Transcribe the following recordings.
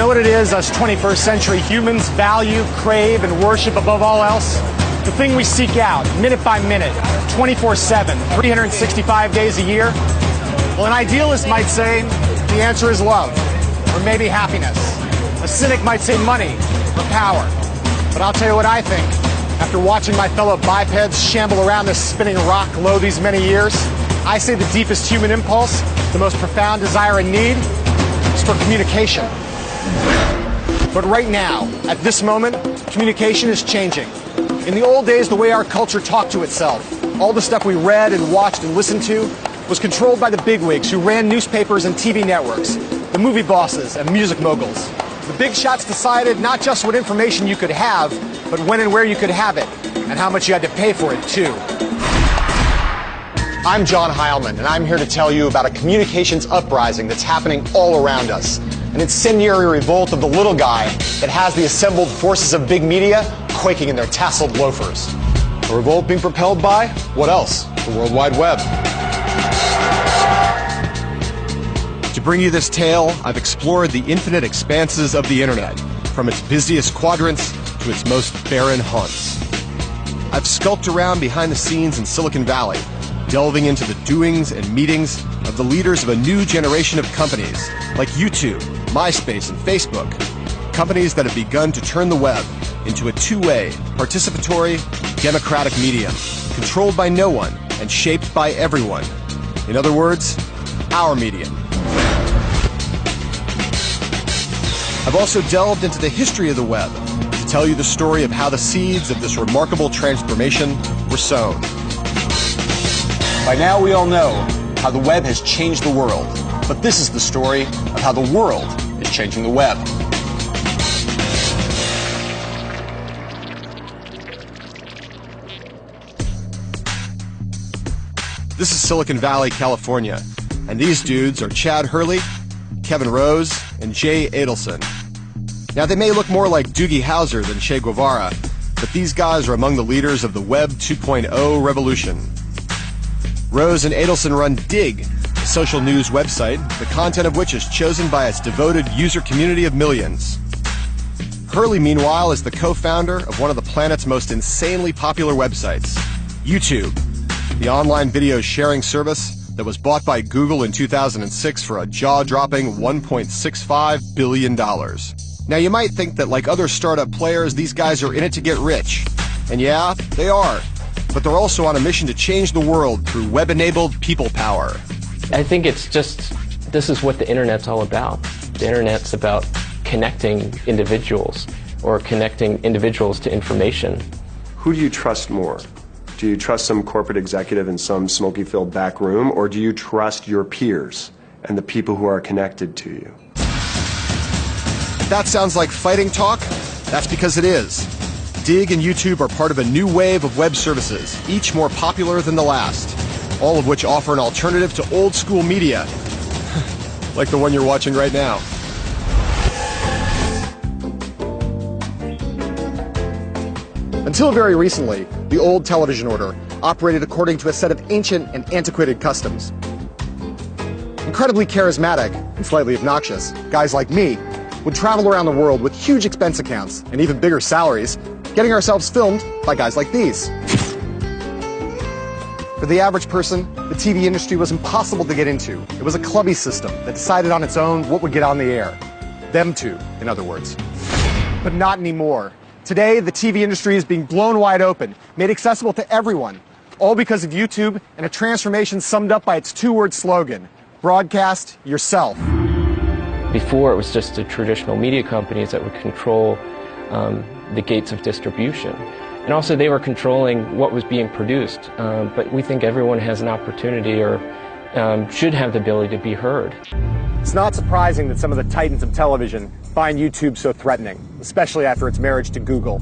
know what it is us 21st century humans value, crave, and worship above all else? The thing we seek out, minute by minute, 24/7, 365 days a year? Well, an idealist might say the answer is love, or maybe happiness. A cynic might say money or power. But I'll tell you what I think. After watching my fellow bipeds shamble around this spinning rock low these many years, I say the deepest human impulse, the most profound desire and need, is for communication. But right now, at this moment, communication is changing. In the old days, the way our culture talked to itself, all the stuff we read and watched and listened to, was controlled by the bigwigs who ran newspapers and TV networks, the movie bosses and music moguls. The big shots decided not just what information you could have, but when and where you could have it, and how much you had to pay for it, too. I'm John Heilman, and I'm here to tell you about a communications uprising that's happening all around us. An incendiary revolt of the little guy that has the assembled forces of big media quaking in their tasseled loafers. A revolt being propelled by, what else? The World Wide Web. To bring you this tale, I've explored the infinite expanses of the internet, from its busiest quadrants to its most barren haunts. I've skulked around behind the scenes in Silicon Valley, delving into the doings and meetings of the leaders of a new generation of companies like YouTube, MySpace, and Facebook. Companies that have begun to turn the web into a two-way, participatory, democratic medium, controlled by no one and shaped by everyone. In other words, our medium. I've also delved into the history of the web to tell you the story of how the seeds of this remarkable transformation were sown. By now we all know how the web has changed the world, but this is the story of how the world is changing the web. This is Silicon Valley, California, and these dudes are Chad Hurley, Kevin Rose, and Jay Adelson. Now, they may look more like Doogie Howser than Che Guevara, but these guys are among the leaders of the Web 2.0 revolution. Rose and Adelson run Digg, a social news website, the content of which is chosen by its devoted user community of millions. Hurley, meanwhile, is the co-founder of one of the planet's most insanely popular websites, YouTube, the online video sharing service that was bought by Google in 2006 for a jaw-dropping $1.65 billion. Now, you might think that like other startup players, these guys are in it to get rich. And yeah, they are. But they're also on a mission to change the world through web-enabled people power. I think it's just, this is what the internet's all about. The internet's about connecting individuals, or connecting individuals to information. Who do you trust more? Do you trust some corporate executive in some smoky-filled back room, or do you trust your peers and the people who are connected to you? If that sounds like fighting talk, that's because it is. Digg and YouTube are part of a new wave of web services, each more popular than the last, all of which offer an alternative to old-school media, like the one you're watching right now. Until very recently, the old television order operated according to a set of ancient and antiquated customs. Incredibly charismatic and slightly obnoxious, guys like me would travel around the world with huge expense accounts and even bigger salaries, getting ourselves filmed by guys like these. For the average person, the TV industry was impossible to get into. It was a clubby system that decided on its own what would get on the air. Them two, in other words. But not anymore. Today, the TV industry is being blown wide open, made accessible to everyone, all because of YouTube and a transformation summed up by its two-word slogan, broadcast yourself. Before, it was just the traditional media companies that would control the gates of distribution. And also, they were controlling what was being produced. But we think everyone has an opportunity, or should have the ability to be heard. It's not surprising that some of the titans of television find YouTube so threatening, especially after its marriage to Google.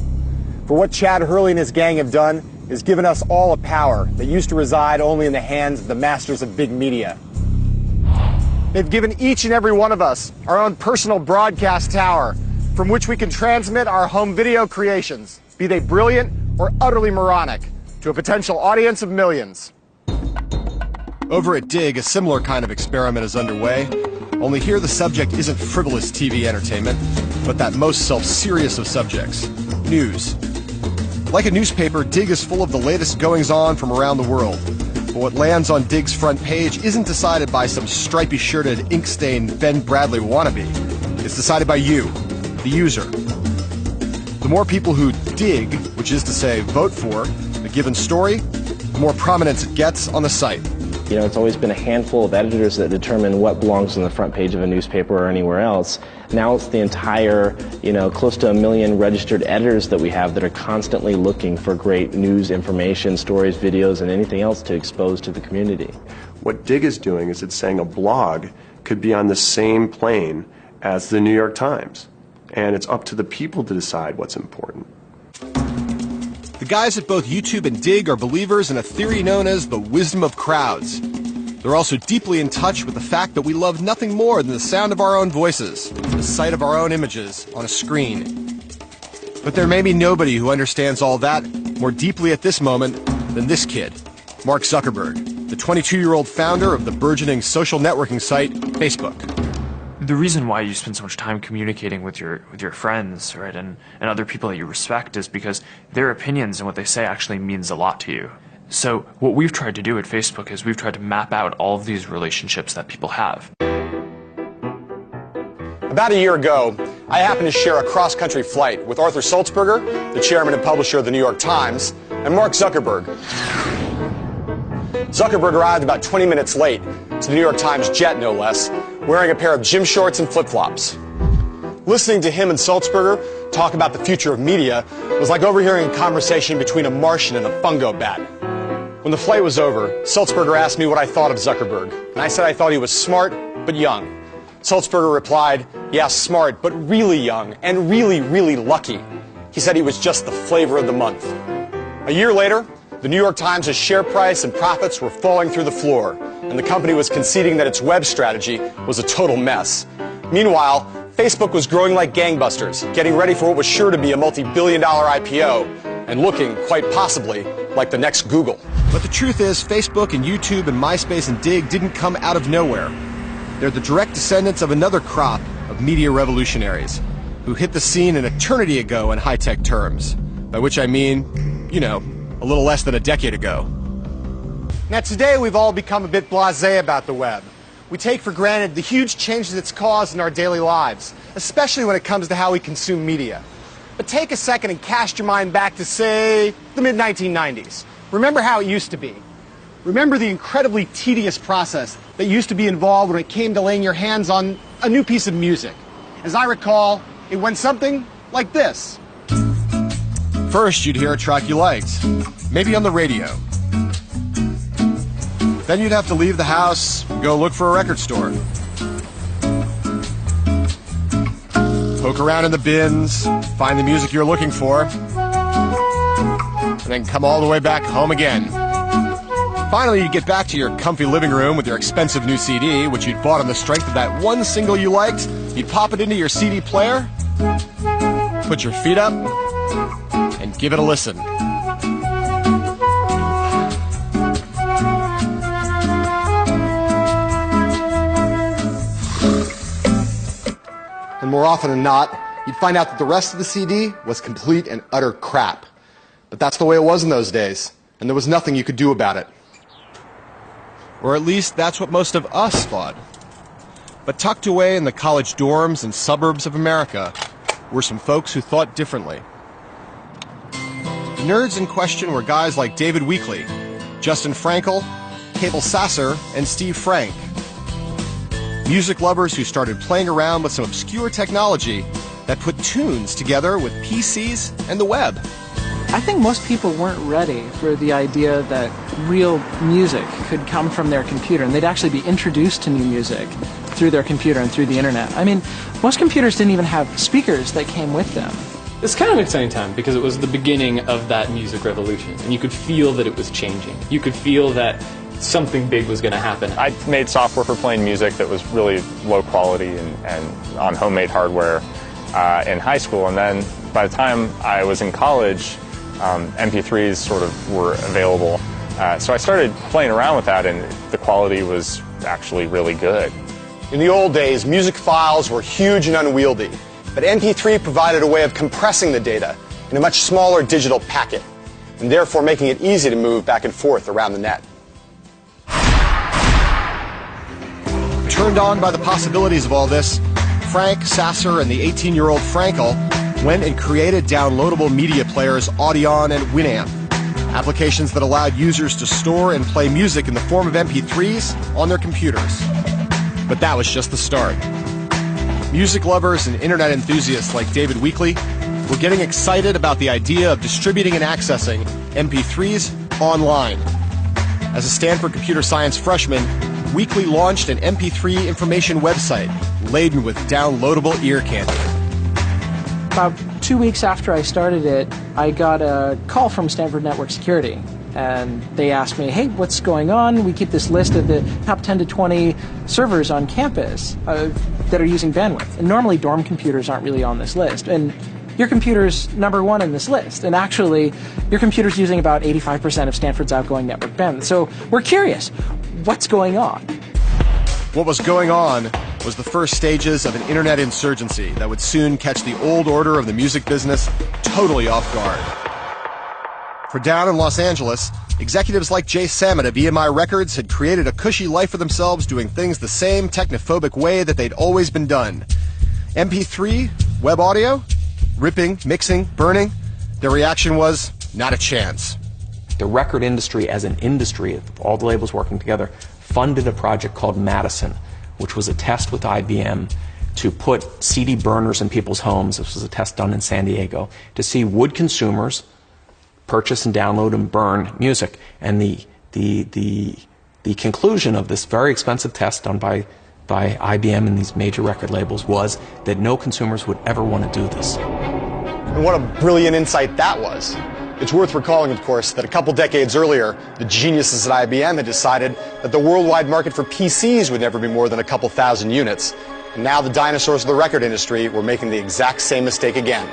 For what Chad Hurley and his gang have done is given us all a power that used to reside only in the hands of the masters of big media. They've given each and every one of us our own personal broadcast tower from which we can transmit our home video creations, be they brilliant or utterly moronic, to a potential audience of millions. Over at Digg, a similar kind of experiment is underway. Only here the subject isn't frivolous TV entertainment, but that most self-serious of subjects, news. Like a newspaper, Dig is full of the latest goings-on from around the world. But what lands on Dig's front page isn't decided by some stripy-shirted, ink-stained Ben Bradley wannabe. It's decided by you, the user. The more people who dig, which is to say vote for, a given story, the more prominence it gets on the site. You know, it's always been a handful of editors that determine what belongs on the front page of a newspaper or anywhere else. Now it's the entire, close to 1 million registered editors that we have that are constantly looking for great news, information, stories, videos, and anything else to expose to the community. What Dig is doing is it's saying a blog could be on the same plane as the New York Times. And it's up to the people to decide what's important. The guys at both YouTube and Dig are believers in a theory known as the wisdom of crowds. They're also deeply in touch with the fact that we love nothing more than the sound of our own voices, the sight of our own images on a screen. But there may be nobody who understands all that more deeply at this moment than this kid, Mark Zuckerberg, the 22-year-old founder of the burgeoning social networking site, Facebook. The reason why you spend so much time communicating with your friends, right, and other people that you respect is because their opinions and what they say actually means a lot to you. So what we've tried to do at Facebook is we've tried to map out all of these relationships that people have. About a year ago, I happened to share a cross-country flight with Arthur Sulzberger, the chairman and publisher of the New York Times, and Mark Zuckerberg. Zuckerberg arrived about 20 minutes late to the New York Times jet, no less, wearing a pair of gym shorts and flip-flops. Listening to him and Sulzberger talk about the future of media was like overhearing a conversation between a Martian and a fungo bat. When the flight was over, Sulzberger asked me what I thought of Zuckerberg, and I said I thought he was smart but young. Sulzberger replied, yeah, smart, but really young, and really, really lucky. He said he was just the flavor of the month. A year later, the New York Times' share price and profits were falling through the floor, and the company was conceding that its web strategy was a total mess. Meanwhile, Facebook was growing like gangbusters, getting ready for what was sure to be a multi-billion-dollar IPO, and looking, quite possibly, like the next Google. But the truth is, Facebook and YouTube and MySpace and Dig didn't come out of nowhere. They're the direct descendants of another crop of media revolutionaries who hit the scene an eternity ago in high-tech terms, by which I mean, a little less than a decade ago. Now today we've all become a bit blasé about the web. We take for granted the huge changes it's caused in our daily lives, especially when it comes to how we consume media. But take a second and cast your mind back to, say, the mid-1990s. Remember how it used to be. Remember the incredibly tedious process that used to be involved when it came to laying your hands on a new piece of music. As I recall, it went something like this. First, you'd hear a track you liked, maybe on the radio. Then you'd have to leave the house, go look for a record store. Poke around in the bins, find the music you're looking for, and then come all the way back home again. Finally, you'd get back to your comfy living room with your expensive new CD, which you'd bought on the strength of that one single you liked. You'd pop it into your CD player, put your feet up, and give it a listen. And more often than not, you'd find out that the rest of the CD was complete and utter crap. But that's the way it was in those days, and there was nothing you could do about it. Or at least that's what most of us thought. But tucked away in the college dorms and suburbs of America were some folks who thought differently. The nerds in question were guys like David Weekley, Justin Frankel, Cabel Sasser, and Steve Frank. Music lovers who started playing around with some obscure technology that put tunes together with PCs and the web. I think most people weren't ready for the idea that real music could come from their computer, and they'd actually be introduced to new music through their computer and through the internet. I mean, most computers didn't even have speakers that came with them. It's kind of an exciting time because it was the beginning of that music revolution, and you could feel that it was changing. You could feel that something big was going to happen. I made software for playing music that was really low quality and on homemade hardware in high school, and then by the time I was in college, MP3s sort of were available. So I started playing around with that, and the quality was actually really good. In the old days, music files were huge and unwieldy, but MP3 provided a way of compressing the data in a much smaller digital packet, and therefore making it easy to move back and forth around the net. Turned on by the possibilities of all this, Frank Sasser and the 18-year-old Frankel went and created downloadable media players Audion and Winamp, applications that allowed users to store and play music in the form of MP3s on their computers. But that was just the start. Music lovers and internet enthusiasts like David Weekley were getting excited about the idea of distributing and accessing MP3s online. As a Stanford computer science freshman, Weekley launched an MP3 information website laden with downloadable ear candy. About 2 weeks after I started it, I got a call from Stanford Network Security. And they asked me, hey, what's going on? We keep this list of the top 10 to 20 servers on campus that are using bandwidth. And normally dorm computers aren't really on this list. And your computer's #1 in this list. And actually, your computer's using about 85% of Stanford's outgoing network bandwidth. So we're curious, what's going on? What was going on was the first stages of an internet insurgency that would soon catch the old order of the music business totally off guard. For down in Los Angeles, executives like Jay Sammet of EMI Records had created a cushy life for themselves doing things the same technophobic way that they'd always been done. MP3, web audio, ripping, mixing, burning. Their reaction was, not a chance. The record industry as an industry, all the labels working together, funded a project called Madison, which was a test with IBM to put CD burners in people's homes. This was a test done in San Diego to see would consumers purchase and download and burn music. And the conclusion of this very expensive test done by IBM and these major record labels was that no consumers would ever want to do this. And what a brilliant insight that was. It's worth recalling, of course, that a couple decades earlier, the geniuses at IBM had decided that the worldwide market for PCs would never be more than a couple thousand units. And now the dinosaurs of the record industry were making the exact same mistake again.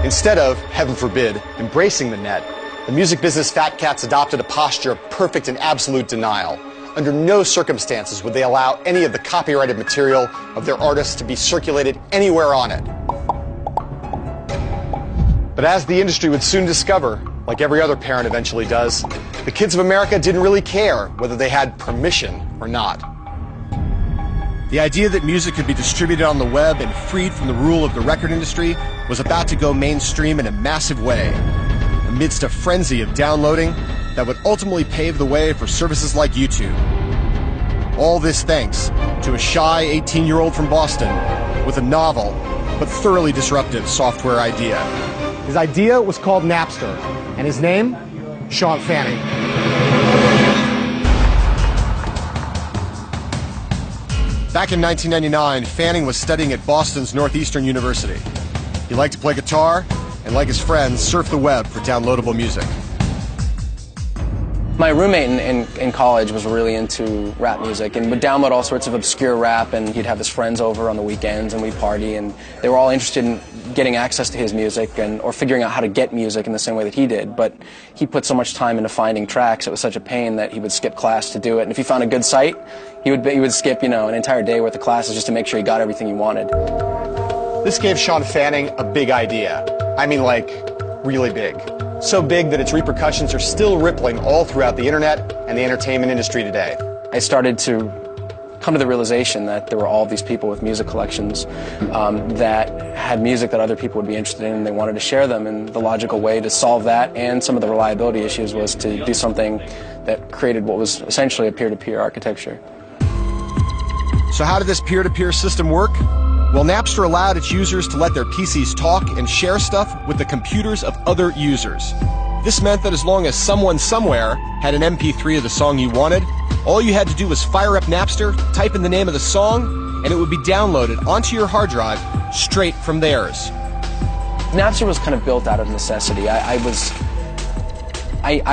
Instead of, heaven forbid, embracing the net, the music business fat cats adopted a posture of perfect and absolute denial. Under no circumstances would they allow any of the copyrighted material of their artists to be circulated anywhere on it. But as the industry would soon discover, like every other parent eventually does, the kids of America didn't really care whether they had permission or not. The idea that music could be distributed on the web and freed from the rule of the record industry was about to go mainstream in a massive way, amidst a frenzy of downloading that would ultimately pave the way for services like YouTube. All this thanks to a shy 18-year-old from Boston with a novel but thoroughly disruptive software idea. His idea was called Napster, and his name, Sean Fanning. Back in 1999, Fanning was studying at Boston's Northeastern University. He liked to play guitar and, like his friends, surf the web for downloadable music. My roommate in college was really into rap music and would download all sorts of obscure rap, and he'd have his friends over on the weekends and we'd party, and they were all interested in getting access to his music or figuring out how to get music in the same way that he did. But he put so much time into finding tracks, it was such a pain that he would skip class to do it. And if he found a good site, he would skip, an entire day worth of classes just to make sure he got everything he wanted. This gave Sean Fanning a big idea. I mean, like, really big. So big that its repercussions are still rippling all throughout the internet and the entertainment industry today. I started to come to the realization that there were all these people with music collections that had music that other people would be interested in, and they wanted to share them. And the logical way to solve that and some of the reliability issues was to do something that created what was essentially a peer-to-peer architecture. So how did this peer-to-peer system work? Well, Napster allowed its users to let their PCs talk and share stuff with the computers of other users. This meant that as long as someone somewhere had an MP3 of the song you wanted, all you had to do was fire up Napster, type in the name of the song, and it would be downloaded onto your hard drive straight from theirs. Napster was kind of built out of necessity. I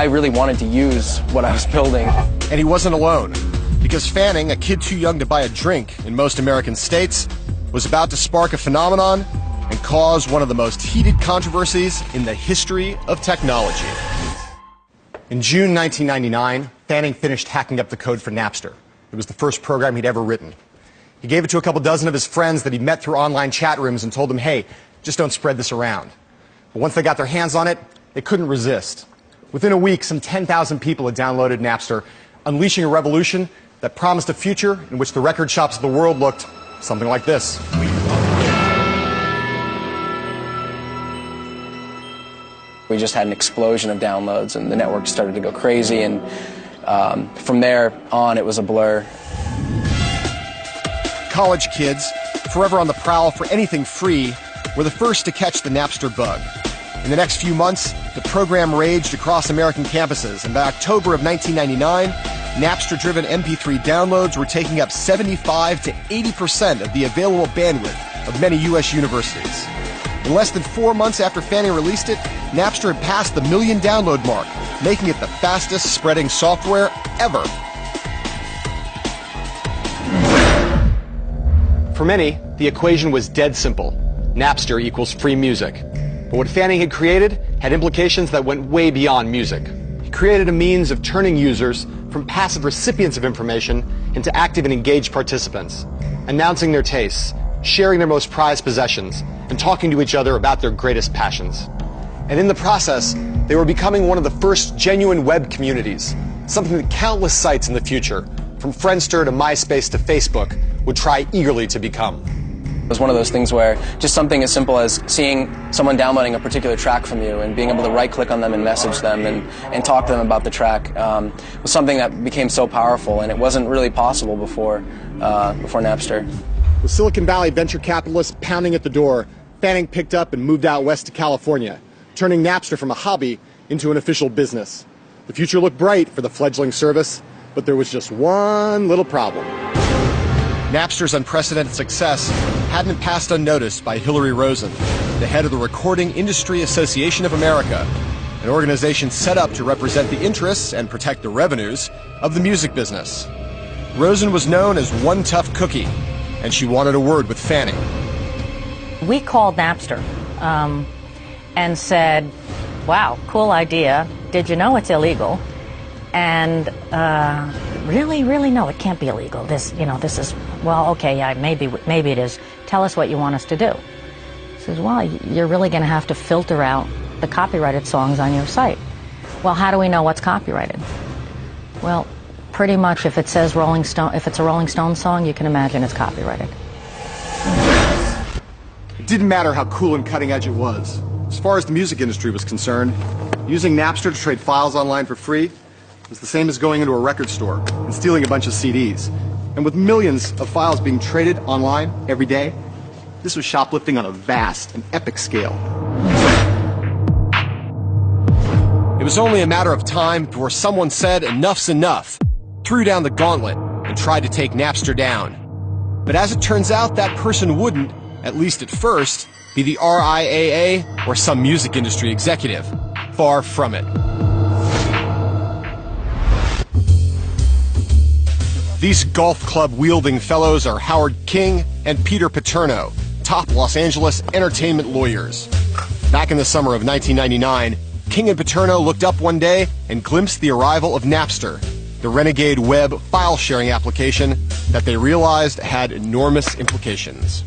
really wanted to use what I was building. And he wasn't alone, because Fanning, a kid too young to buy a drink in most American states, was about to spark a phenomenon and cause one of the most heated controversies in the history of technology. In June 1999, Fanning finished hacking up the code for Napster. It was the first program he'd ever written. He gave it to a couple dozen of his friends that he met through online chat rooms and told them, hey, just don't spread this around. But once they got their hands on it, they couldn't resist. Within a week, some 10,000 people had downloaded Napster, unleashing a revolution that promised a future in which the record shops of the world looked something like this. We just had an explosion of downloads, and the network started to go crazy, and from there on, it was a blur. College kids, forever on the prowl for anything free, were the first to catch the Napster bug. In the next few months, the program raged across American campuses, and by October of 1999, Napster-driven MP3 downloads were taking up 75 to 80% of the available bandwidth of many U.S. universities. In less than 4 months after Fanning released it, Napster had passed the 1 million download mark, making it the fastest spreading software ever. For many, the equation was dead simple. Napster equals free music. But what Fanning had created had implications that went way beyond music. He created a means of turning users from passive recipients of information into active and engaged participants, announcing their tastes, sharing their most prized possessions, and talking to each other about their greatest passions. And in the process, they were becoming one of the first genuine web communities, something that countless sites in the future, from Friendster to MySpace to Facebook, would try eagerly to become. It was one of those things where just something as simple as seeing someone downloading a particular track from you and being able to right-click on them and message them and talk to them about the track was something that became so powerful, and it wasn't really possible before Napster. With Silicon Valley venture capitalists pounding at the door, Fanning picked up and moved out west to California, turning Napster from a hobby into an official business. The future looked bright for the fledgling service, but there was just one little problem. Napster's unprecedented success hadn't passed unnoticed by Hillary Rosen, the head of the Recording Industry Association of America, an organization set up to represent the interests and protect the revenues of the music business. Rosen was known as one tough cookie, and she wanted a word with Fanning. We called Napster and said, wow, cool idea. Did you know it's illegal? And really, no, it can't be illegal. This is, well, okay, yeah, maybe it is. Tell us what you want us to do. He says, well, you're really going to have to filter out the copyrighted songs on your site. Well, how do we know what's copyrighted? Well, pretty much if it says Rolling Stone, if it's a Rolling Stones song, you can imagine it's copyrighted. It didn't matter how cool and cutting edge it was. As far as the music industry was concerned, using Napster to trade files online for free was the same as going into a record store and stealing a bunch of CDs. And with millions of files being traded online every day, this was shoplifting on a vast and epic scale. It was only a matter of time before someone said enough's enough, threw down the gauntlet, and tried to take Napster down. But as it turns out, that person wouldn't, at least at first, be the RIAA or some music industry executive. Far from it. These golf club-wielding fellows are Howard King and Peter Paterno, top Los Angeles entertainment lawyers. Back in the summer of 1999, King and Paterno looked up one day and glimpsed the arrival of Napster, the renegade web file-sharing application that they realized had enormous implications.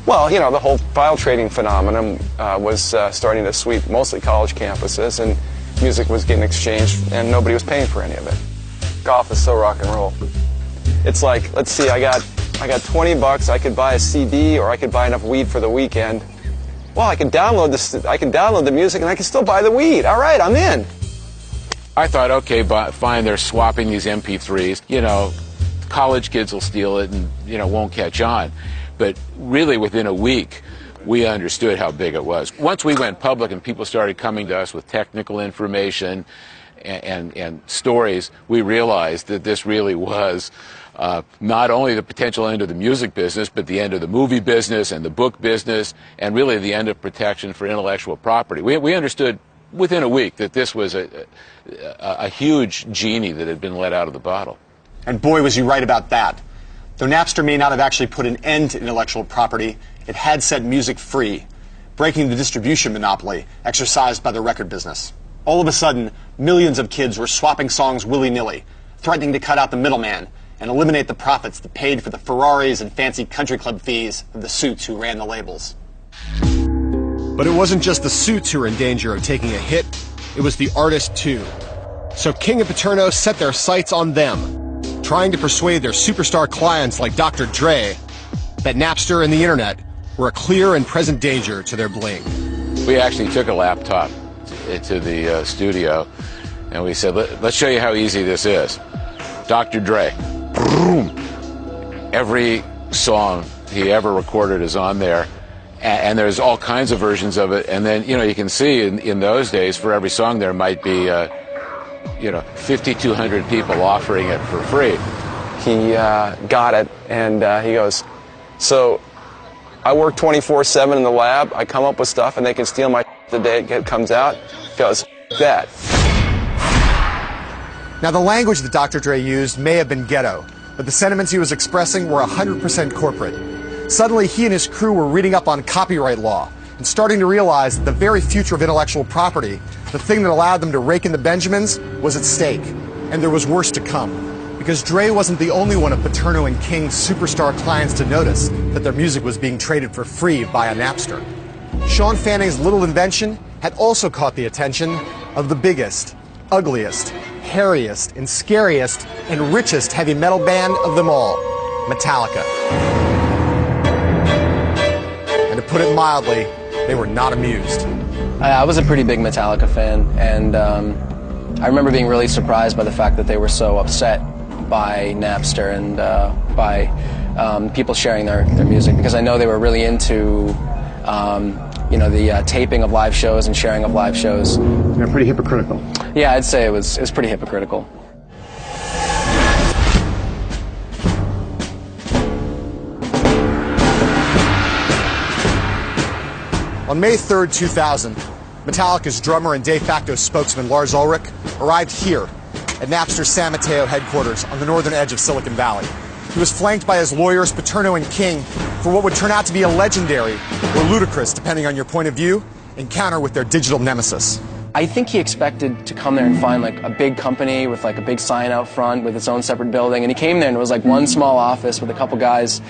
Well, the whole file trading phenomenon was starting to sweep mostly college campuses, and music was getting exchanged, and nobody was paying for any of it. Golf is so rock and roll. It's like, let's see, I got $20, I could buy a CD, or I could buy enough weed for the weekend. Well, I can download the music, and I can still buy the weed. All right, I'm in. I thought, okay, fine, they're swapping these MP3s. College kids will steal it and, won't catch on. But really, within a week, we understood how big it was. Once we went public and people started coming to us with technical information and stories, we realized that this really was not only the potential end of the music business, but the end of the movie business and the book business, and really the end of protection for intellectual property. We understood within a week that this was a huge genie that had been let out of the bottle. And boy, was you right about that. Though Napster may not have actually put an end to intellectual property, it had set music free, breaking the distribution monopoly exercised by the record business. All of a sudden, millions of kids were swapping songs willy-nilly, threatening to cut out the middleman, and eliminate the profits that paid for the Ferraris and fancy country club fees of the suits who ran the labels. But it wasn't just the suits who were in danger of taking a hit, it was the artists too. So King and Paterno set their sights on them, trying to persuade their superstar clients like Dr. Dre that Napster and the internet were a clear and present danger to their bling. We actually took a laptop to the studio and we said, let's show you how easy this is. Dr. Dre, boom. Every song he ever recorded is on there, and there's all kinds of versions of it. And then, you can see in those days, for every song there might be 5,200 people offering it for free. He got it, and he goes, so I work 24/7 in the lab. I come up with stuff, and they can steal my the day it comes out. He goes, that. Now, the language that Dr. Dre used may have been ghetto, but the sentiments he was expressing were 100% corporate. Suddenly, he and his crew were reading up on copyright law and starting to realize that the very future of intellectual property, the thing that allowed them to rake in the Benjamins, was at stake. And there was worse to come. Because Dre wasn't the only one of Paterno and King's superstar clients to notice that their music was being traded for free via Napster. Sean Fanning's little invention had also caught the attention of the biggest, ugliest, hairiest, and scariest, and richest heavy metal band of them all, Metallica. And to put it mildly, they were not amused. I was a pretty big Metallica fan, and I remember being really surprised by the fact that they were so upset by Napster and by people sharing their music, because I know they were really into the taping of live shows and sharing of live shows. They're pretty hypocritical. Yeah, I'd say it was pretty hypocritical. On May 3rd, 2000, Metallica's drummer and de facto spokesman Lars Ulrich arrived here at Napster's San Mateo headquarters on the northern edge of Silicon Valley. He was flanked by his lawyers, Paterno and King, for what would turn out to be a legendary, or ludicrous, depending on your point of view, encounter with their digital nemesis. I think he expected to come there and find like a big company with like a big sign out front with its own separate building, and he came there and it was like one small office with a couple guys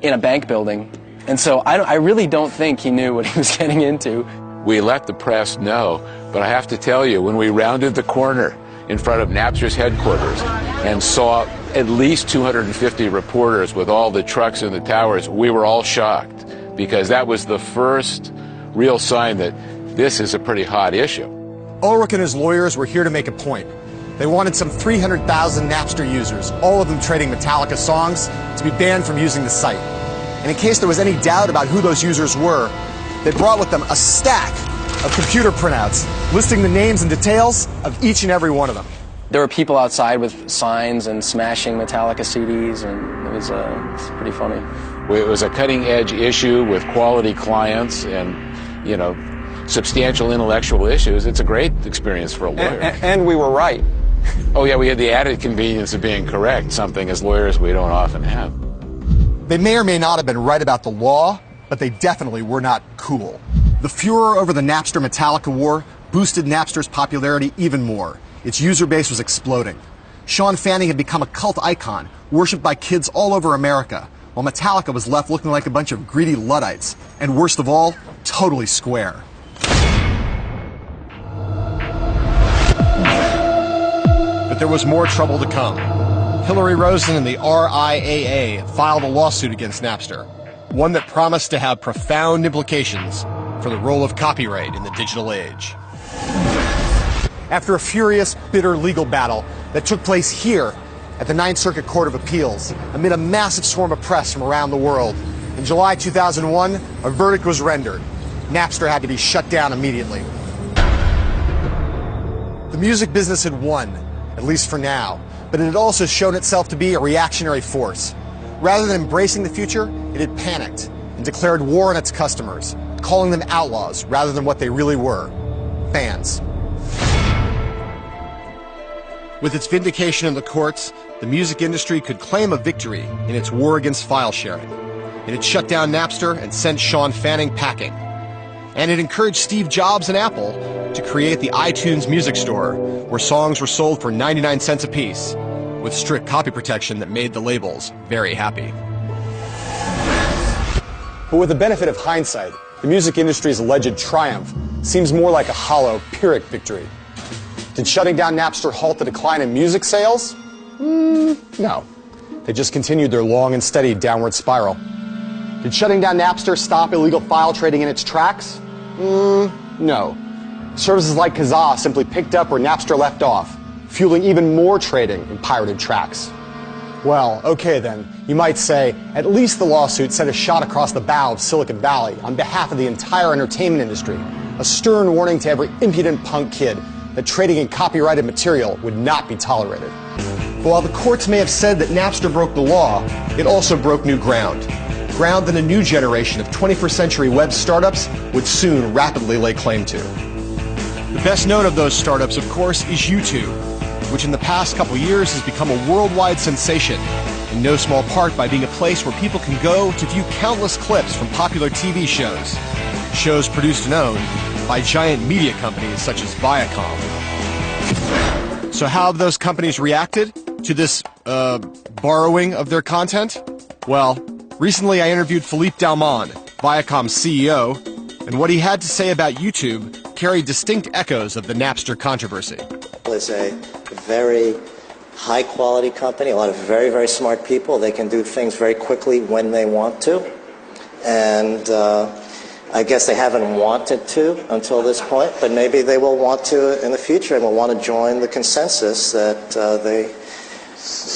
in a bank building. And so I really don't think he knew what he was getting into. We let the press know, but I have to tell you, when we rounded the corner in front of Napster's headquarters and saw at least 250 reporters with all the trucks and the towers, we were all shocked, because that was the first real sign that this is a pretty hot issue. Ulrich and his lawyers were here to make a point. They wanted some 300,000 Napster users, all of them trading Metallica songs, to be banned from using the site. And in case there was any doubt about who those users were, they brought with them a stack of computer printouts listing the names and details of each and every one of them. There were people outside with signs and smashing Metallica CDs, and it was pretty funny. It was a cutting-edge issue with quality clients and, substantial intellectual issues. It's a great experience for a lawyer. And we were right. Oh, yeah, we had the added convenience of being correct, something as lawyers we don't often have. They may or may not have been right about the law, but they definitely were not cool. The furor over the Napster-Metallica war boosted Napster's popularity even more. Its user base was exploding. Sean Fanning had become a cult icon, worshipped by kids all over America, while Metallica was left looking like a bunch of greedy Luddites, and worst of all, totally square. But there was more trouble to come. Hillary Rosen and the RIAA filed a lawsuit against Napster, one that promised to have profound implications for the role of copyright in the digital age. After a furious, bitter legal battle that took place here at the Ninth Circuit Court of Appeals, amid a massive swarm of press from around the world, in July 2001, a verdict was rendered. Napster had to be shut down immediately. The music business had won, at least for now, but it had also shown itself to be a reactionary force. Rather than embracing the future, it had panicked and declared war on its customers, calling them outlaws rather than what they really were, fans. With its vindication in the courts, the music industry could claim a victory in its war against file sharing. It had shut down Napster and sent Sean Fanning packing. And it encouraged Steve Jobs and Apple to create the iTunes Music Store, where songs were sold for 99 cents apiece. with strict copy protection that made the labels very happy. But with the benefit of hindsight, the music industry's alleged triumph seems more like a hollow, Pyrrhic victory. Did shutting down Napster halt the decline in music sales? No. They just continued their long and steady downward spiral. Did shutting down Napster stop illegal file trading in its tracks? No. Services like Kazaa simply picked up where Napster left off, fueling even more trading in pirated tracks. Well, okay then, you might say, at least the lawsuit sent a shot across the bow of Silicon Valley on behalf of the entire entertainment industry, a stern warning to every impudent punk kid that trading in copyrighted material would not be tolerated. But while the courts may have said that Napster broke the law, it also broke new ground. Ground that a new generation of 21st century web startups would soon rapidly lay claim to. The best known of those startups, of course, is YouTube, which in the past couple years has become a worldwide sensation, in no small part by being a place where people can go to view countless clips from popular TV shows, shows produced and owned by giant media companies such as Viacom. So how have those companies reacted to this borrowing of their content? Well, recently I interviewed Philippe Dauman, Viacom's CEO, and what he had to say about YouTube carried distinct echoes of the Napster controversy. It's a very high-quality company, a lot of very, very smart people. They can do things very quickly when they want to. And I guess they haven't wanted to until this point, but maybe they will want to in the future and will want to join the consensus that they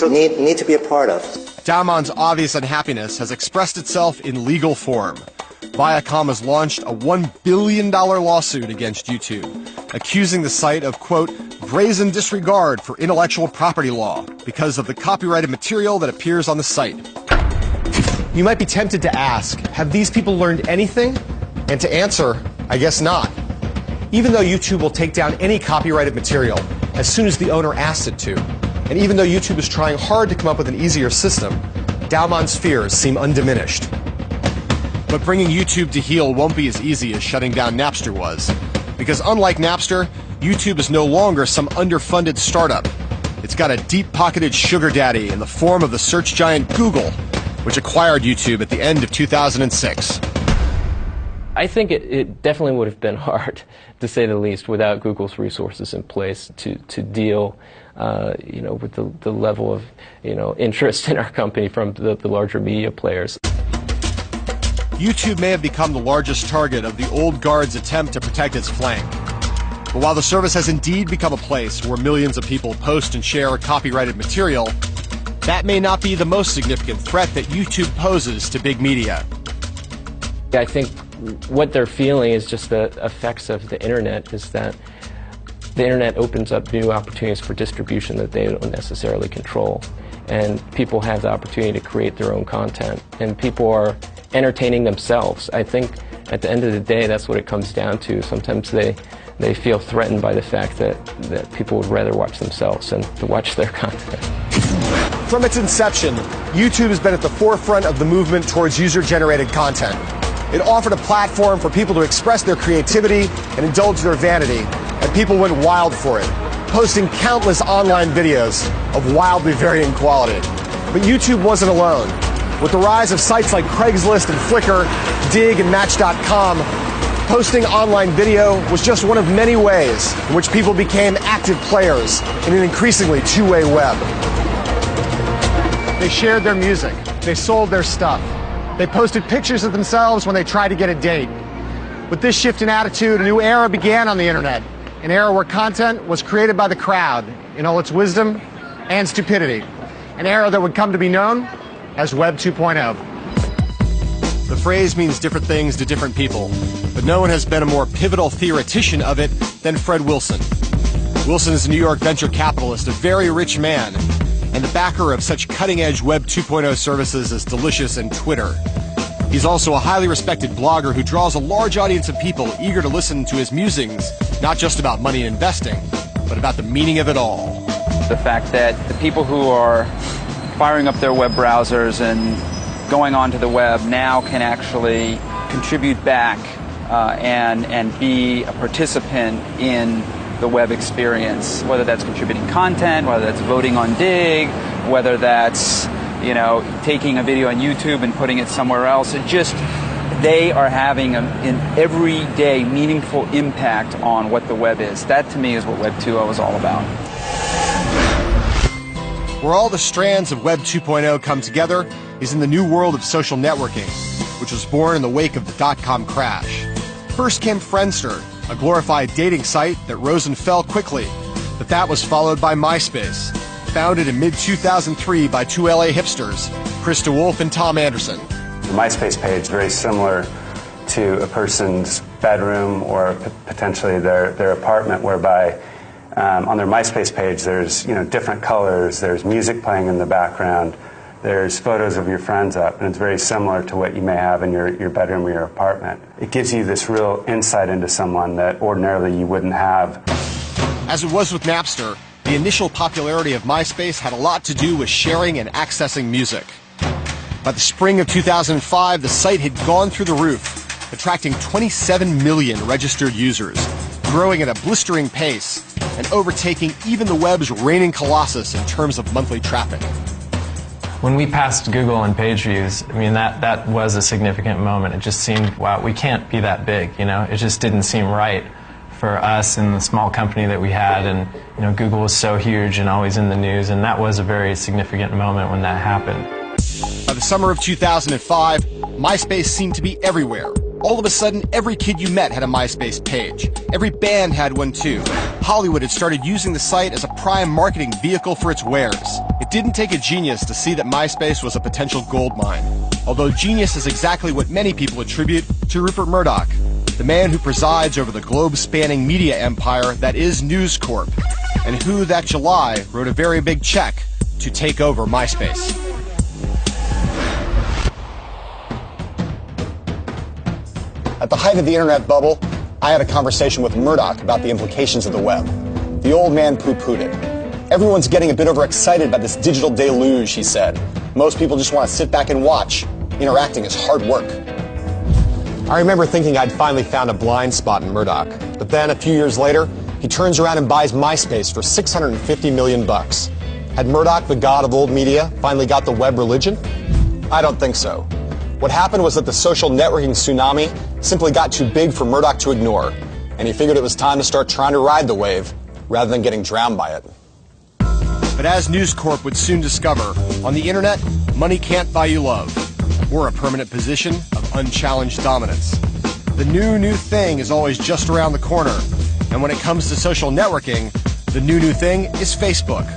need to be a part of. Dauman's obvious unhappiness has expressed itself in legal form. Viacom has launched a $1 billion lawsuit against YouTube, accusing the site of, quote, brazen disregard for intellectual property law because of the copyrighted material that appears on the site. You might be tempted to ask, have these people learned anything? And to answer, I guess not. Even though YouTube will take down any copyrighted material as soon as the owner asks it to, and even though YouTube is trying hard to come up with an easier system, Dauman's fears seem undiminished. But bringing YouTube to heel won't be as easy as shutting down Napster was, because unlike Napster, YouTube is no longer some underfunded startup. It's got a deep-pocketed sugar daddy in the form of the search giant Google, which acquired YouTube at the end of 2006. I think it definitely would have been hard, to say the least, without Google's resources in place to deal, with the level of, interest in our company from the larger media players. YouTube may have become the largest target of the old guard's attempt to protect its flank. But while the service has indeed become a place where millions of people post and share copyrighted material, that may not be the most significant threat that YouTube poses to big media. I think what they're feeling is just the effects of the internet, is that the internet opens up new opportunities for distribution that they don't necessarily control. And people have the opportunity to create their own content. And people are entertaining themselves. I think at the end of the day, that's what it comes down to. Sometimes they feel threatened by the fact that people would rather watch themselves than to watch their content. From its inception, YouTube has been at the forefront of the movement towards user-generated content. It offered a platform for people to express their creativity and indulge their vanity, and people went wild for it, posting countless online videos of wildly varying quality. But YouTube wasn't alone. With the rise of sites like Craigslist and Flickr, Dig and Match.com, posting online video was just one of many ways in which people became active players in an increasingly two-way web. They shared their music. They sold their stuff. They posted pictures of themselves when they tried to get a date. With this shift in attitude, a new era began on the internet, an era where content was created by the crowd in all its wisdom and stupidity, an era that would come to be known as Web 2.0. The phrase means different things to different people, but no one has been a more pivotal theoretician of it than Fred Wilson. Wilson is a New York venture capitalist, a very rich man, and the backer of such cutting-edge Web 2.0 services as Delicious and Twitter. He's also a highly respected blogger who draws a large audience of people eager to listen to his musings, not just about money and investing, but about the meaning of it all. The fact that the people who are firing up their web browsers and going onto the web now can actually contribute back and be a participant in the web experience, whether that's contributing content, whether that's voting on Digg, whether that's, you know, taking a video on YouTube and putting it somewhere else. It just, they are having an everyday meaningful impact on what the web is. That to me is what Web 2.0 is all about. Where all the strands of Web 2.0 come together is in the new world of social networking, which was born in the wake of the dot-com crash. First came Friendster, a glorified dating site that rose and fell quickly, but that was followed by MySpace, founded in mid-2003 by two LA hipsters, Chris DeWolf and Tom Anderson. The MySpace page is very similar to a person's bedroom or potentially their apartment, whereby on their MySpace page there's, you know, different colors, there's music playing in the background, there's photos of your friends up, and it's very similar to what you may have in your bedroom or your apartment. It gives you this real insight into someone that ordinarily you wouldn't have. As it was with Napster, the initial popularity of MySpace had a lot to do with sharing and accessing music. By the spring of 2005, the site had gone through the roof, attracting 27 million registered users, growing at a blistering pace, and overtaking even the web's reigning colossus in terms of monthly traffic. When we passed Google in page views, I mean, that was a significant moment. It just seemed, wow, we can't be that big, you know? It just didn't seem right for us and the small company that we had, and, you know, Google was so huge and always in the news, and that was a very significant moment when that happened. By the summer of 2005, MySpace seemed to be everywhere. All of a sudden, every kid you met had a MySpace page. Every band had one too. Hollywood had started using the site as a prime marketing vehicle for its wares. It didn't take a genius to see that MySpace was a potential gold mine. Although genius is exactly what many people attribute to Rupert Murdoch, the man who presides over the globe-spanning media empire that is News Corp, and who that July wrote a very big check to take over MySpace. At the height of the internet bubble, I had a conversation with Murdoch about the implications of the web. The old man poo-pooed it. Everyone's getting a bit overexcited by this digital deluge, he said. Most people just want to sit back and watch. Interacting is hard work. I remember thinking I'd finally found a blind spot in Murdoch. But then, a few years later, he turns around and buys MySpace for $650 million. Had Murdoch, the god of old media, finally got the web religion? I don't think so. What happened was that the social networking tsunami simply got too big for Murdoch to ignore, and he figured it was time to start trying to ride the wave rather than getting drowned by it. But as News Corp would soon discover, on the internet, money can't buy you love, or a permanent position of unchallenged dominance. The new thing is always just around the corner, and when it comes to social networking, the new thing is Facebook,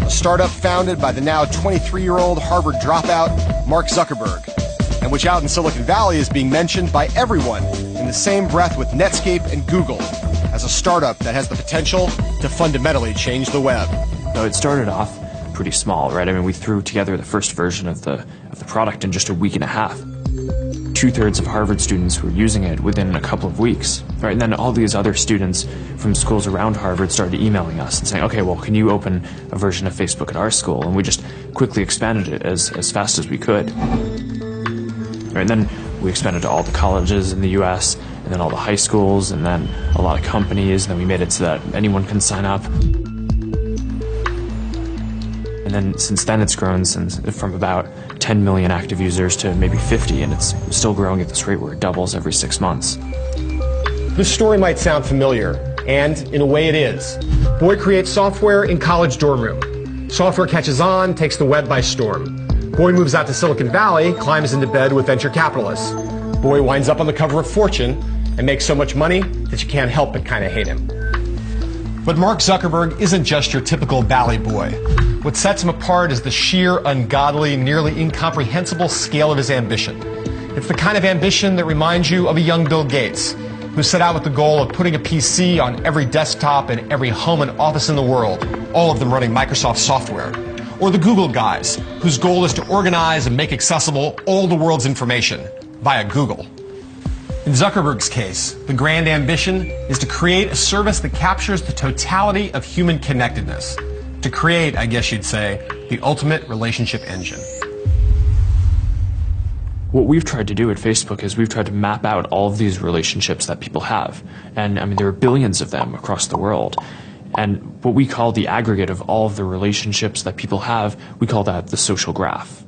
a startup founded by the now 23-year-old Harvard dropout Mark Zuckerberg, and which out in Silicon Valley is being mentioned by everyone in the same breath with Netscape and Google as a startup that has the potential to fundamentally change the web. So it started off pretty small, right? I mean, we threw together the first version of the product in just a week and a half. 2/3 of Harvard students were using it within a couple of weeks, right? And then all these other students from schools around Harvard started emailing us and saying, okay, well, can you open a version of Facebook at our school? And we just quickly expanded it as fast as we could. Right, and then we expanded to all the colleges in the U.S., and then all the high schools, and then a lot of companies, and then we made it so that anyone can sign up. And then since then it's grown from about 10 million active users to maybe 50, and it's still growing at this rate where it doubles every 6 months. This story might sound familiar, and in a way it is. Boy creates software in college dorm room. Software catches on, takes the web by storm. Boy moves out to Silicon Valley, climbs into bed with venture capitalists. Boy winds up on the cover of Fortune and makes so much money that you can't help but kind of hate him. But Mark Zuckerberg isn't just your typical Valley boy. What sets him apart is the sheer, ungodly, nearly incomprehensible scale of his ambition. It's the kind of ambition that reminds you of a young Bill Gates, who set out with the goal of putting a PC on every desktop in every home and office in the world, all of them running Microsoft software. Or the Google guys, whose goal is to organize and make accessible all the world's information via Google. In Zuckerberg's case, the grand ambition is to create a service that captures the totality of human connectedness. To create, I guess you'd say, the ultimate relationship engine. what we've tried to do at Facebook is we've tried to map out all of these relationships that people have. And I mean, there are billions of them across the world. And what we call the aggregate of all of the relationships that people have, we call that the social graph.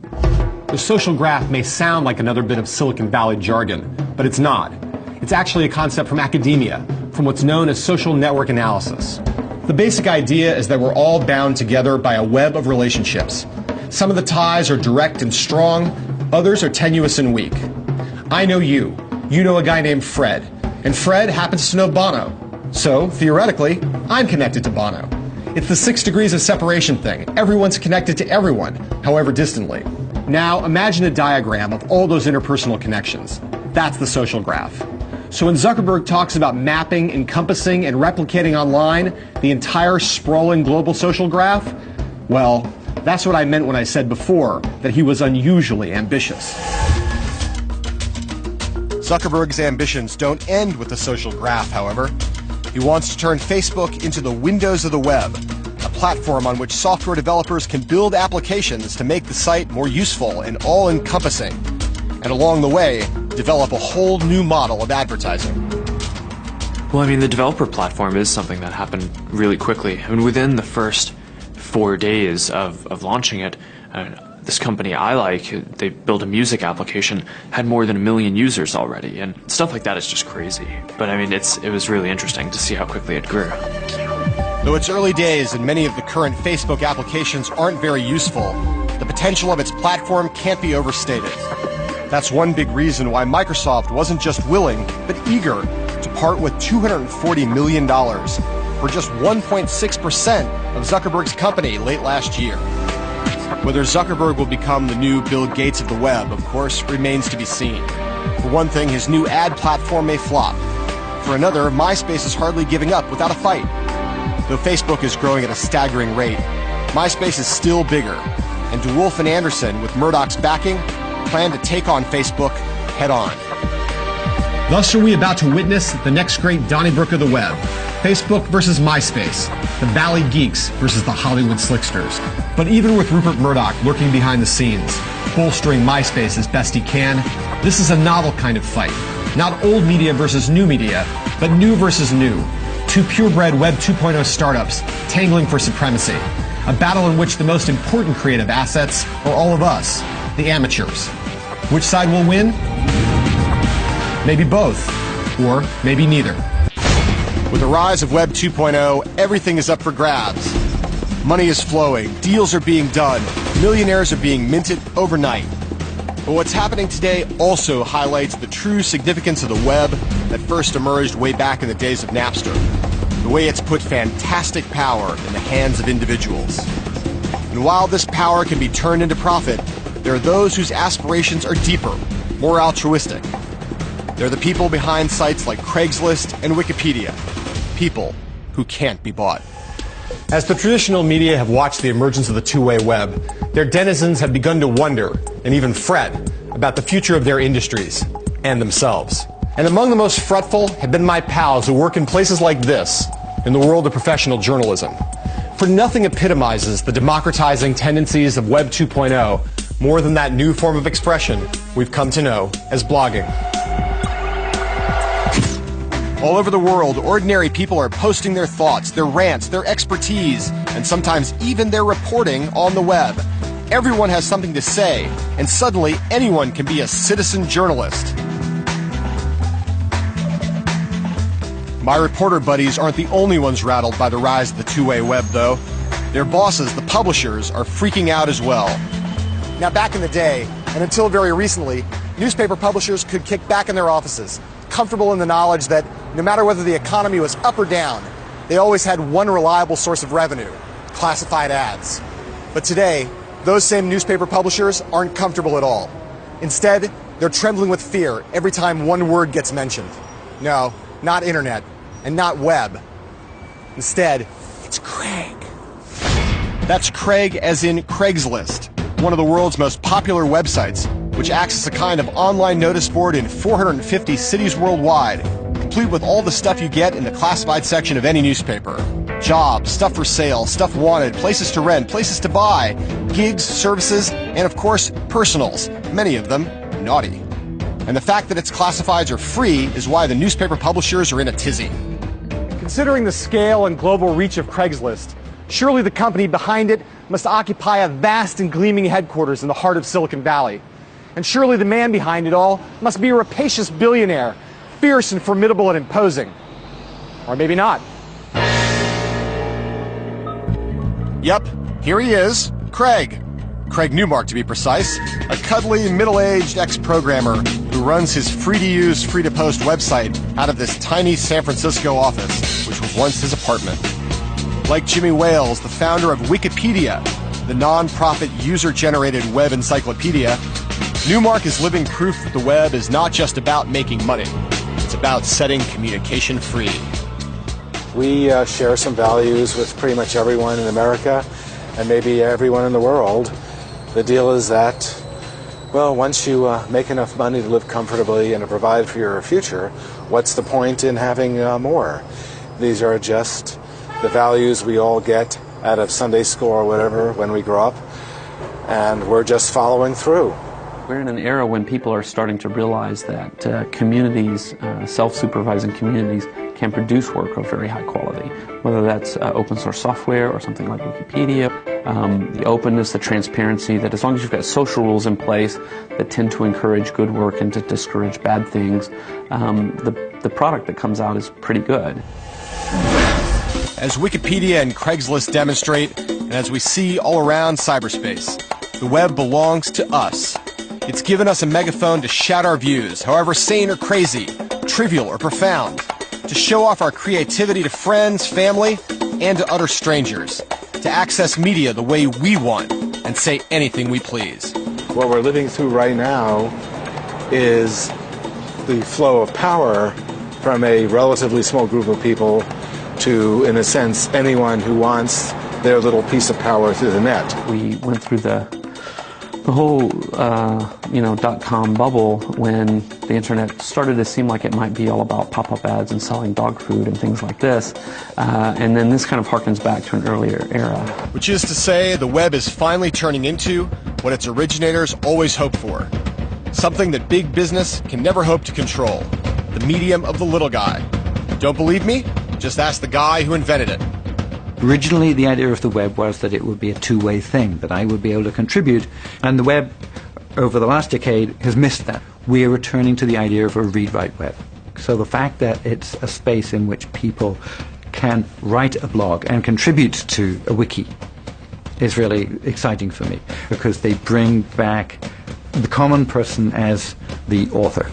The social graph may sound like another bit of Silicon Valley jargon, but it's not. It's actually a concept from academia, from what's known as social network analysis. The basic idea is that we're all bound together by a web of relationships. Some of the ties are direct and strong, others are tenuous and weak. I know you. You know a guy named Fred, and Fred happens to know Bono. So, theoretically, I'm connected to Bono. It's the 6 degrees of separation thing. Everyone's connected to everyone, however distantly. Now, imagine a diagram of all those interpersonal connections. That's the social graph. So when Zuckerberg talks about mapping, encompassing, and replicating online the entire sprawling global social graph, well, that's what I meant when I said before that he was unusually ambitious. Zuckerberg's ambitions don't end with the social graph, however. He wants to turn Facebook into the windows of the web, a platform on which software developers can build applications to make the site more useful and all-encompassing, and along the way, develop a whole new model of advertising. Well, I mean, the developer platform is something that happened really quickly. I mean, within the first 4 days of launching it, this company I like, they built a music application, had more than 1 million users already, and stuff like that is just crazy. But I mean, it was really interesting to see how quickly it grew. Though it's early days and many of the current Facebook applications aren't very useful, the potential of its platform can't be overstated. That's one big reason why Microsoft wasn't just willing, but eager to part with $240 million for just 1.6% of Zuckerberg's company late last year. Whether Zuckerberg will become the new Bill Gates of the web, of course, remains to be seen. For one thing, his new ad platform may flop. For another, MySpace is hardly giving up without a fight. Though Facebook is growing at a staggering rate, MySpace is still bigger, and DeWolf and Anderson, with Murdoch's backing, plan to take on Facebook head-on. Thus are we about to witness the next great Donnybrook of the web. Facebook versus MySpace. The Valley Geeks versus the Hollywood Slicksters. But even with Rupert Murdoch lurking behind the scenes, bolstering MySpace as best he can, this is a novel kind of fight. Not old media versus new media, but new versus new. Two purebred Web 2.0 startups tangling for supremacy. A battle in which the most important creative assets are all of us, the amateurs. Which side will win? Maybe both, or maybe neither. With the rise of Web 2.0, everything is up for grabs. Money is flowing, deals are being done, millionaires are being minted overnight. But what's happening today also highlights the true significance of the web that first emerged way back in the days of Napster. The way it's put fantastic power in the hands of individuals. And while this power can be turned into profit, there are those whose aspirations are deeper, more altruistic. They're the people behind sites like Craigslist and Wikipedia. People who can't be bought. As the traditional media have watched the emergence of the two-way web, their denizens have begun to wonder, and even fret, about the future of their industries and themselves. And among the most fretful have been my pals who work in places like this, in the world of professional journalism. For nothing epitomizes the democratizing tendencies of Web 2.0 more than that new form of expression we've come to know as blogging. All over the world, ordinary people are posting their thoughts, their rants, their expertise, and sometimes even their reporting on the web. Everyone has something to say, and suddenly anyone can be a citizen journalist. My reporter buddies aren't the only ones rattled by the rise of the two-way web, though. Their bosses, the publishers, are freaking out as well. Now, back in the day, and until very recently, newspaper publishers could kick back in their offices, comfortable in the knowledge that no matter whether the economy was up or down, they always had one reliable source of revenue: classified ads. But today, those same newspaper publishers aren't comfortable at all. Instead, they're trembling with fear every time one word gets mentioned. No, not internet, and not web. Instead, it's Craig. That's Craig as in Craigslist, one of the world's most popular websites, which acts as a kind of online notice board in 450 cities worldwide, complete with all the stuff you get in the classified section of any newspaper. Jobs, stuff for sale, stuff wanted, places to rent, places to buy, gigs, services, and of course, personals, many of them naughty. And the fact that its classifieds are free is why the newspaper publishers are in a tizzy. Considering the scale and global reach of Craigslist, surely the company behind it must occupy a vast and gleaming headquarters in the heart of Silicon Valley. And surely the man behind it all must be a rapacious billionaire, fierce and formidable and imposing. Or maybe not. Yep, here he is, Craig. Craig Newmark, to be precise, a cuddly, middle-aged ex-programmer who runs his free-to-use, free-to-post website out of this tiny San Francisco office, which was once his apartment. Like Jimmy Wales, the founder of Wikipedia, the non-profit user-generated web encyclopedia, Newmark is living proof that the web is not just about making money. It's about setting communication free. We share some values with pretty much everyone in America and maybe everyone in the world. The deal is that, well, once you make enough money to live comfortably and to provide for your future, what's the point in having more? These are just the values we all get out of Sunday school or whatever when we grow up, and we're just following through. We're in an era when people are starting to realize that communities, self-supervising communities, can produce work of very high quality, whether that's open source software or something like Wikipedia. The openness, the transparency, that as long as you've got social rules in place that tend to encourage good work and to discourage bad things, the product that comes out is pretty good. As Wikipedia and Craigslist demonstrate, and as we see all around cyberspace, the web belongs to us. It's given us a megaphone to shout our views, however sane or crazy, trivial or profound, to show off our creativity to friends, family, and to utter strangers, to access media the way we want and say anything we please. What we're living through right now is the flow of power from a relatively small group of people to, in a sense, anyone who wants their little piece of power through the net. We went through the whole .com bubble when the internet started to seem like it might be all about pop-up ads and selling dog food and things like this. And then this kind of harkens back to an earlier era. Which is to say, the web is finally turning into what its originators always hoped for. Something that big business can never hope to control. The medium of the little guy. Don't believe me? Just ask the guy who invented it. Originally, the idea of the web was that it would be a two-way thing, that I would be able to contribute, and the web, over the last decade, has missed that. We are returning to the idea of a read-write web. So the fact that it's a space in which people can write a blog and contribute to a wiki is really exciting for me, because they bring back the common person as the author.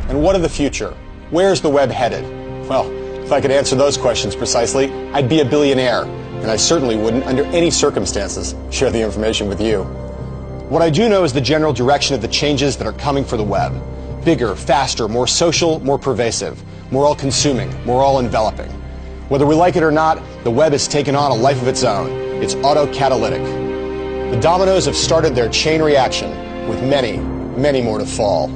And what of the future? Where's the web headed? Well, if I could answer those questions precisely, I'd be a billionaire, and I certainly wouldn't, under any circumstances, share the information with you. What I do know is the general direction of the changes that are coming for the web. Bigger, faster, more social, more pervasive, more all-consuming, more all-enveloping. Whether we like it or not, the web has taken on a life of its own. It's auto-catalytic. The dominoes have started their chain reaction, with many, many more to fall.